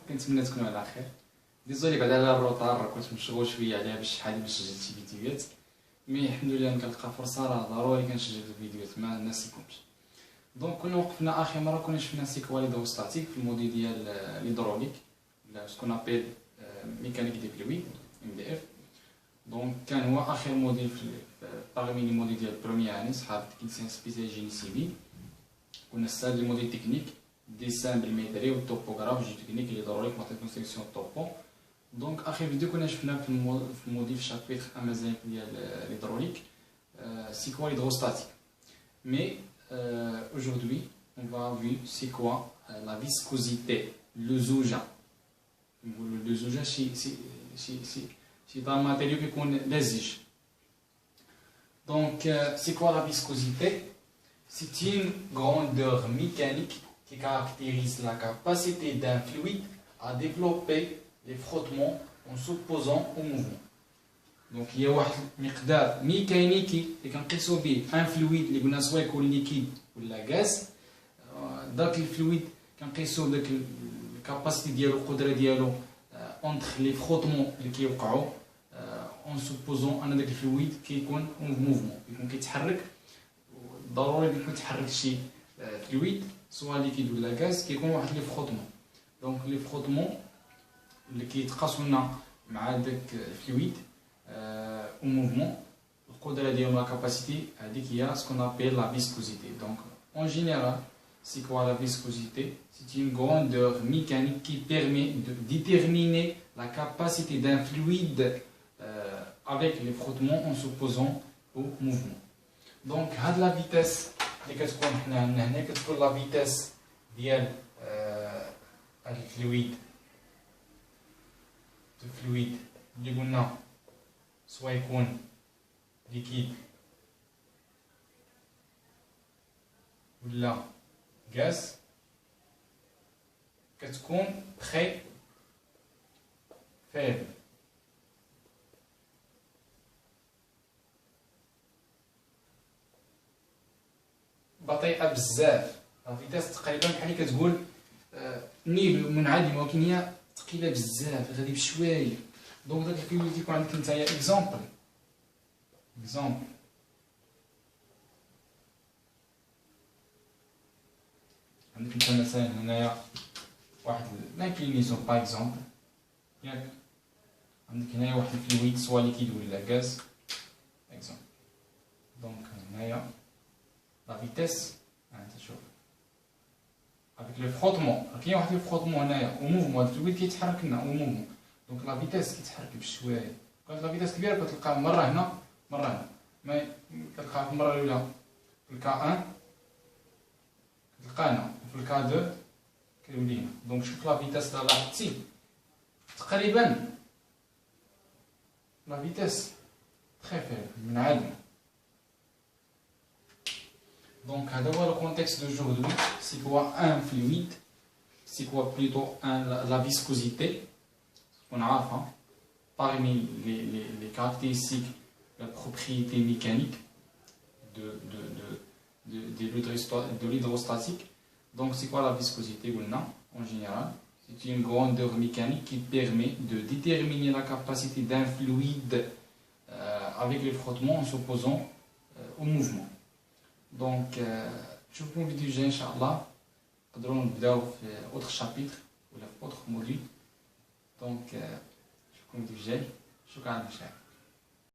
كنتمنى تكونوا على خير. ديزولي بعد على الروطار، كنت مشغول شويه عليها باش شحال باش سجلت شي فيديوهات، مي الحمد لله كنلقى فرصه راه ضروري كنسجل الفيديوهات ما ناسيكمش. دونك كنا وقفنا اخر مره كنا شفنا سيكوا ليدروستاتيك في الموديل ديال ليدروليك ولا سكون ابيل ميكانيك دي فلويد MDF. دونك كان هو اخر موديل في باغمي لي موديل ديال بروميير اني صحاب تكنيسيان سبيسيال جيني سيفيل. كنا استعد لي موديل تكنيك ديسان بالميتري والتوبوغراف جي تكنيك ليدروليك ماتير كونستركسيون توبو. دونك اخر فيديو كنا شفنا في الموديل شابيتر امازون ديال ليدروليك سيكوا ليدروستاتيك. مي aujourd'hui on va voir c'est quoi la viscosité, le zouja. Le zouja c'est un matériau qui est lésige. Donc c'est quoi la viscosité? C'est une grandeur mécanique qui caractérise la capacité d'un fluide à développer les frottements en s'opposant au mouvement. Donc il y a un مقدار ميكانيكي اللي كنقيسو به ان فلويد اللي قلنا سواء يكون ليكيد ولا غاز. داك الفلويد كنقيسو داك الكاباسيتي ديالو القدره ديالو اونتر لي فروتمون اللي كيوقعوا اون سوبوزون ان داك الفلويد كيكون موفمون كيكون كيتحرك. ضروري يكون يتحرك شي فلويد سواء ليكيد ولا غاز كيكون واحد لي فروتمون. دونك لي فروتمون اللي كيتقاسوا لنا مع داك الفلويد au mouvement, la capacité à ce qu'on appelle la viscosité. Donc, en général, c'est quoi la viscosité? C'est une grandeur mécanique qui permet de déterminer la capacité d'un fluide avec les frottements en s'opposant au mouvement. Donc, la vitesse, la vitesse du fluide, soit يكون liquide ولا gaz كتكون très faible. بطيئة بزاف، لا فيتاس تقريبا بحال اللي كتقول نيل منعدمة، ولكن هي ثقيلة بزاف غادي بشوية. دونك داك الفلويد كيكون عندك نتايا اكزومبل عندك انت مثلا هنايا واحد لانكلينيزون باغ اكزومبل ياك، عندك هنايا واحد الفلويد سوا ليكيد ولا غاز اكزومبل. دونك هنايا لا فيتيس انت شوف افيك لو فروتمون كاين واحد لو فروتمون هنايا وموفمون هاد الفلويد كيتحرك لنا وموفمون. دونك لا فيتاس كيتحرك بشويه، كانت لا فيتاس كبيره كتلقاه مره هنا مره هنا، ما كتلقاه في المره الاولى في الكا 1 كتلقاه هنا وفي الكا 2 كيولي هنا. دونك شوف لا فيتاس لا لاحظتي تقريبا لا فيتاس تري فيبل منعدمه. دونك هذا هو لو كونتكست دوجوردي. سي كوا ان فلويد، سي كوا بلوتو ان لا فيسكوزيتي. On a parmi les caractéristiques, la propriété mécanique de l'hydrostatique. Donc c'est quoi la viscosité en général? C'est une grandeur mécanique qui permet de déterminer la capacité d'un fluide avec les frottements en s'opposant au mouvement. Donc je vous invite Inch'Allah à نبداو في autre chapitre ou autre module. Donc, je vous dis, شكرا لك.